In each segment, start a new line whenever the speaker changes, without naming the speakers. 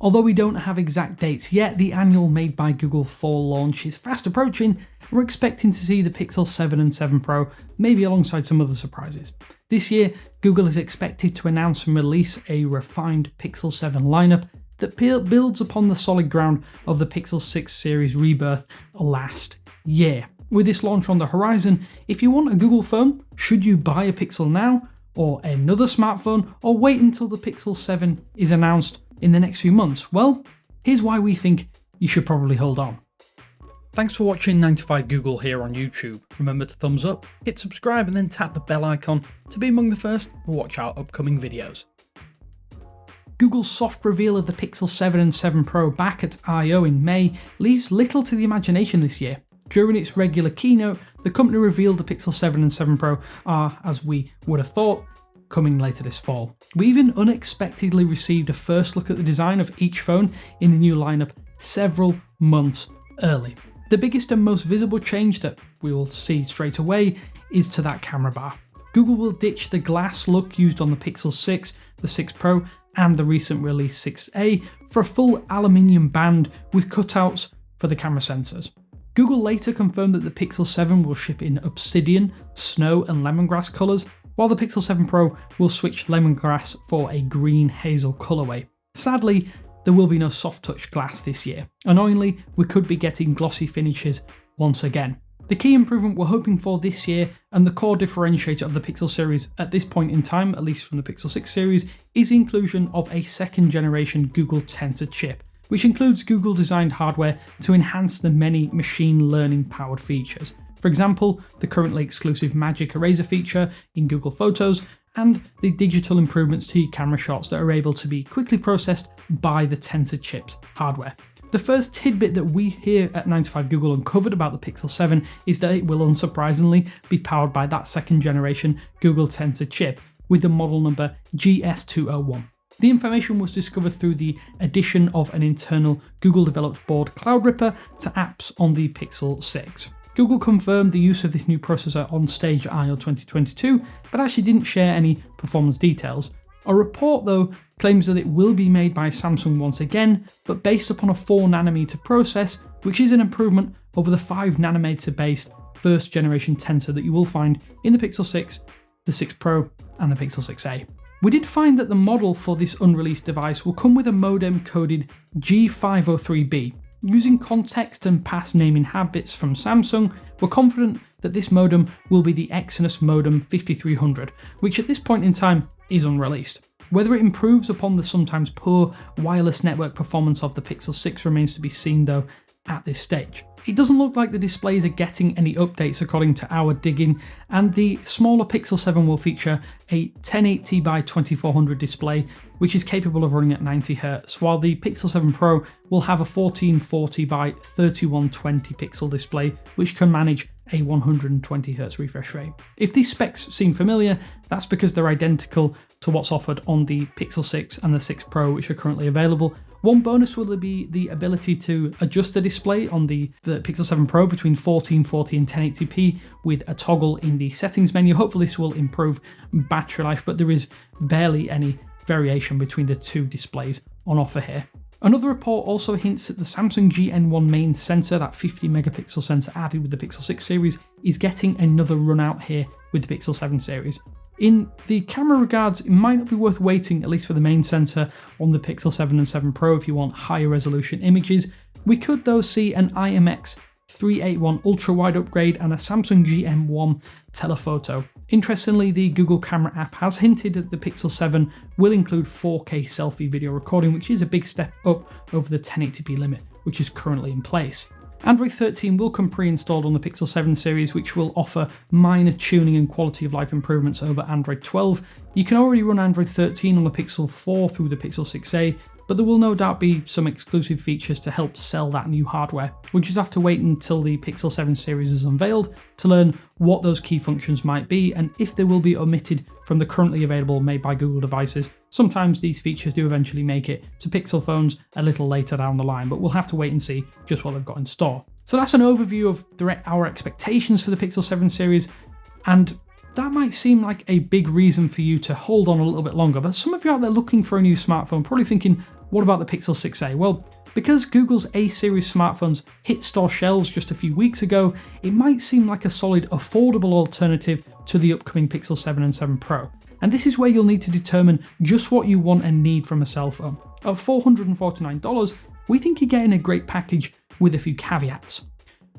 Although we don't have exact dates yet, the annual Made by Google fall launch is fast approaching. We're expecting to see the Pixel 7 and 7 Pro, maybe alongside some other surprises. This year, Google is expected to announce and release a refined Pixel 7 lineup that builds upon the solid ground of the Pixel 6 series rebirth last year. With this launch on the horizon, if you want a Google phone, should you buy a Pixel now, or another smartphone, or wait until the Pixel 7 is announced in the next few months? Well, here's why we think you should probably hold on. Thanks for watching 9 to 5 Google here on YouTube. Remember to thumbs up, hit subscribe, and then tap the bell icon to be among the first to watch our upcoming videos. Google's soft reveal of the Pixel 7 and 7 Pro back at I/O in May leaves little to the imagination this year. During its regular keynote, the company revealed the Pixel 7 and 7 Pro are, as we would have thought, coming later this fall. We even unexpectedly received a first look at the design of each phone in the new lineup several months early. The biggest and most visible change that we will see straight away is to that camera bar. Google will ditch the glass look used on the Pixel 6, the 6 Pro, and the recent release 6a for a full aluminium band with cutouts for the camera sensors. Google later confirmed that the Pixel 7 will ship in obsidian, snow, and lemongrass colours, while the Pixel 7 Pro will switch lemongrass for a green hazel colourway. Sadly, there will be no soft touch glass this year. Annoyingly, we could be getting glossy finishes once again. The key improvement we're hoping for this year, and the core differentiator of the Pixel series at this point in time, at least from the Pixel 6 series, is the inclusion of a second generation Google Tensor chip, which includes Google designed hardware to enhance the many machine learning powered features. For example, the currently exclusive Magic Eraser feature in Google Photos, and the digital improvements to your camera shots that are able to be quickly processed by the Tensor chip's hardware. The first tidbit that we here at 9 to 5 Google uncovered about the Pixel 7 is that it will unsurprisingly be powered by that second generation Google Tensor chip with the model number GS201. The information was discovered through the addition of an internal Google developed board Cloud Ripper to apps on the Pixel 6. Google confirmed the use of this new processor on stage at I/O 2022, but actually didn't share any performance details. A report though claims that it will be made by Samsung once again, but based upon a 4nm process, which is an improvement over the 5nm based first generation Tensor that you will find in the Pixel 6, the 6 Pro, and the Pixel 6a. We did find that the model for this unreleased device will come with a modem coded G503B. Using context and past naming habits from Samsung, we're confident that this modem will be the Exynos Modem 5300, which at this point in time is unreleased. Whether it improves upon the sometimes poor wireless network performance of the Pixel 6 remains to be seen though at this stage. It doesn't look like the displays are getting any updates according to our digging, and the smaller Pixel 7 will feature a 1080 by 2400 display, which is capable of running at 90Hz, while the Pixel 7 Pro will have a 1440 by 3120 pixel display, which can manage a 120Hz refresh rate. If these specs seem familiar, that's because they're identical to what's offered on the Pixel 6 and the 6 Pro, which are currently available. One bonus will be the ability to adjust the display on the Pixel 7 Pro between 1440 and 1080p with a toggle in the settings menu. Hopefully this will improve battery life, but there is barely any variation between the two displays on offer here. Another report also hints that the Samsung GN1 main sensor, that 50 megapixel sensor added with the Pixel 6 series, is getting another run out here with the Pixel 7 series. In the camera regards, it might not be worth waiting, at least for the main sensor on the Pixel 7 and 7 Pro if you want higher resolution images. We could though see an IMX 381 ultra wide upgrade and a Samsung GM1 telephoto. Interestingly, the Google Camera app has hinted that the Pixel 7 will include 4K selfie video recording, which is a big step up over the 1080p limit, which is currently in place. Android 13 will come pre-installed on the Pixel 7 series, which will offer minor tuning and quality of life improvements over Android 12. You can already run Android 13 on the Pixel 4 through the Pixel 6a, but there will no doubt be some exclusive features to help sell that new hardware. We'll just have to wait until the Pixel 7 series is unveiled to learn what those key functions might be and if they will be omitted from the currently available Made by Google devices. Sometimes these features do eventually make it to Pixel phones a little later down the line, but we'll have to wait and see just what they've got in store. So that's an overview of our expectations for the Pixel 7 series, and that might seem like a big reason for you to hold on a little bit longer, but some of you out there looking for a new smartphone probably thinking, what about the Pixel 6a? Well, because Google's A series smartphones hit store shelves just a few weeks ago, it might seem like a solid, affordable alternative to the upcoming Pixel 7 and 7 Pro. And this is where you'll need to determine just what you want and need from a cell phone. At $449, we think you're getting a great package with a few caveats.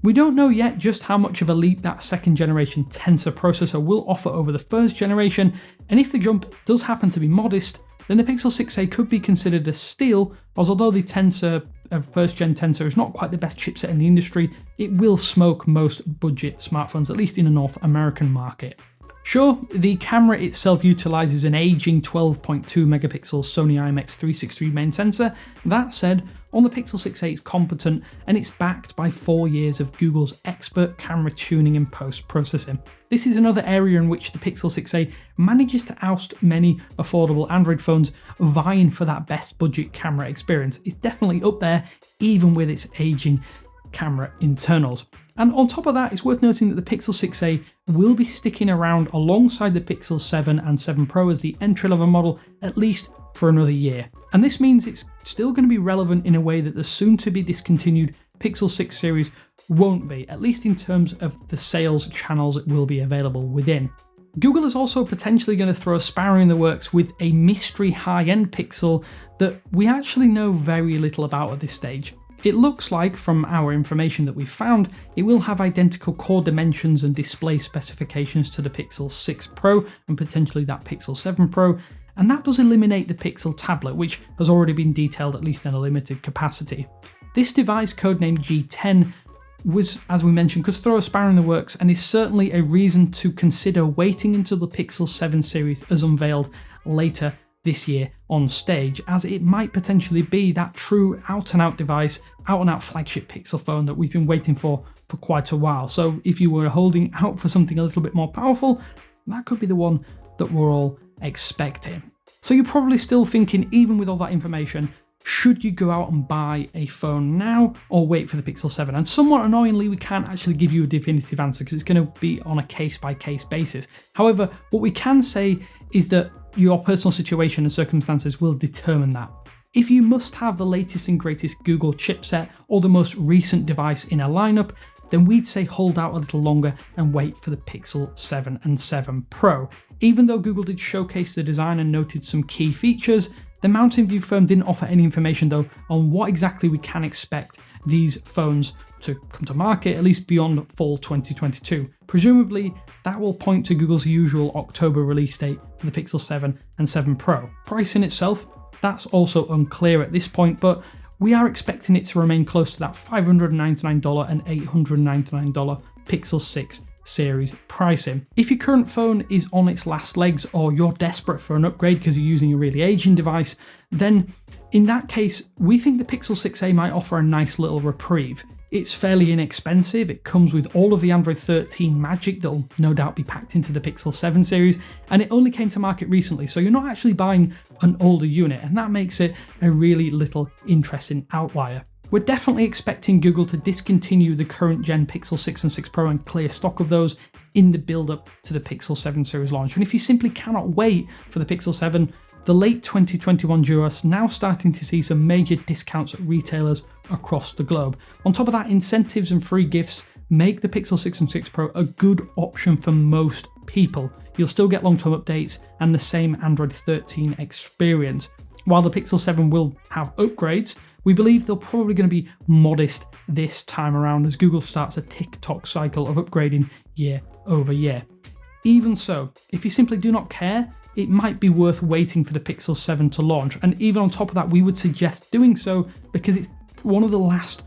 We don't know yet just how much of a leap that second generation Tensor processor will offer over the first generation, and if the jump does happen to be modest, then the Pixel 6a could be considered a steal, as although the Tensor of first gen Tensor is not quite the best chipset in the industry, it will smoke most budget smartphones, at least in the North American market. Sure, the camera itself utilises an aging 12.2 megapixel Sony IMX363 main sensor. That said, on the Pixel 6a it's competent and it's backed by 4 years of Google's expert camera tuning and post-processing. This is another area in which the Pixel 6a manages to oust many affordable Android phones vying for that best budget camera experience. It's definitely up there, even with its aging camera internals. And on top of that, it's worth noting that the Pixel 6a will be sticking around alongside the Pixel 7 and 7 Pro as the entry-level model at least for another year. And this means it's still going to be relevant in a way that the soon-to-be discontinued Pixel 6 series won't be, at least in terms of the sales channels it will be available within. Google is also potentially going to throw a spanner in the works with a mystery high-end Pixel that we actually know very little about at this stage. It looks like, from our information that we've found, it will have identical core dimensions and display specifications to the Pixel 6 Pro and potentially that Pixel 7 Pro, and that does eliminate the Pixel tablet, which has already been detailed at least in a limited capacity. This device, codenamed G10, was, as we mentioned, could throw a spanner in the works and is certainly a reason to consider waiting until the Pixel 7 series is unveiled later this year on stage, as it might potentially be that true out-and-out device, out-and-out flagship Pixel phone that we've been waiting for quite a while. So if you were holding out for something a little bit more powerful, that could be the one that we're all expecting. So you're probably still thinking, even with all that information, should you go out and buy a phone now or wait for the Pixel 7? And somewhat annoyingly, we can't actually give you a definitive answer because it's going to be on a case-by-case basis. However, what we can say is that your personal situation and circumstances will determine that. If you must have the latest and greatest Google chipset or the most recent device in a lineup, then we'd say hold out a little longer and wait for the Pixel 7 and 7 Pro. Even though Google did showcase the design and noted some key features, the Mountain View firm didn't offer any information though on what exactly we can expect these phones to come to market, at least beyond fall 2022. Presumably, that will point to Google's usual October release date for the Pixel 7 and 7 Pro. Pricing itself, that's also unclear at this point, but we are expecting it to remain close to that $599 and $899 Pixel 6 series pricing. If your current phone is on its last legs or you're desperate for an upgrade because you're using a really aging device, then in that case, we think the Pixel 6a might offer a nice little reprieve. It's fairly inexpensive, it comes with all of the Android 13 magic that'll no doubt be packed into the Pixel 7 series, and it only came to market recently, so you're not actually buying an older unit, and that makes it a really little interesting outlier. We're definitely expecting Google to discontinue the current gen Pixel 6 and 6 Pro and clear stock of those in the build-up to the Pixel 7 series launch. And if you simply cannot wait for the Pixel 7, the late 2021 duo is now starting to see some major discounts at retailers across the globe. On top of that, incentives and free gifts make the Pixel 6 and 6 Pro a good option for most people. You'll still get long-term updates and the same Android 13 experience. While the Pixel 7 will have upgrades, we believe they're probably going to be modest this time around as Google starts a tick-tock cycle of upgrading year over year. Even so, if you simply do not care, it might be worth waiting for the Pixel 7 to launch. And even on top of that, we would suggest doing so because it's one of the last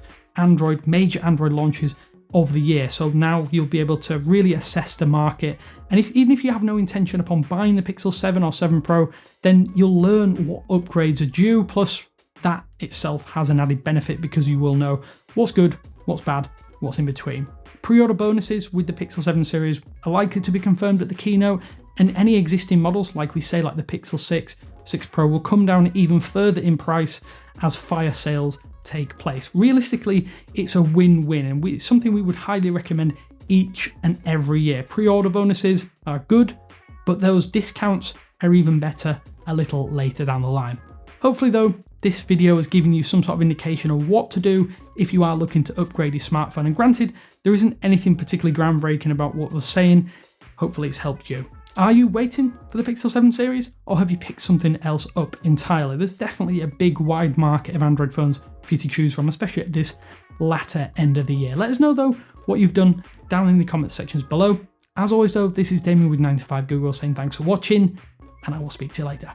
major Android launches of the year. So now you'll be able to really assess the market. And even if you have no intention upon buying the Pixel 7 or 7 Pro, then you'll learn what upgrades are due. Plus, that itself has an added benefit because you will know what's good, what's bad, what's in between. Pre-order bonuses with the Pixel 7 series are likely to be confirmed at the keynote, and any existing models, like we say, like the Pixel 6, 6 Pro, will come down even further in price as fire sales take place. Realistically, it's a win-win, and it's something we would highly recommend each and every year. Pre-order bonuses are good, but those discounts are even better a little later down the line. Hopefully though, this video has given you some sort of indication of what to do if you are looking to upgrade your smartphone. And granted, there isn't anything particularly groundbreaking about what we're saying. Hopefully it's helped you. Are you waiting for the Pixel 7 series, or have you picked something else up entirely? There's definitely a big wide market of Android phones for you to choose from, especially at this latter end of the year. Let us know though what you've done down in the comment sections below. As always though, this is Damien with 9to5 Google saying thanks for watching, and I will speak to you later.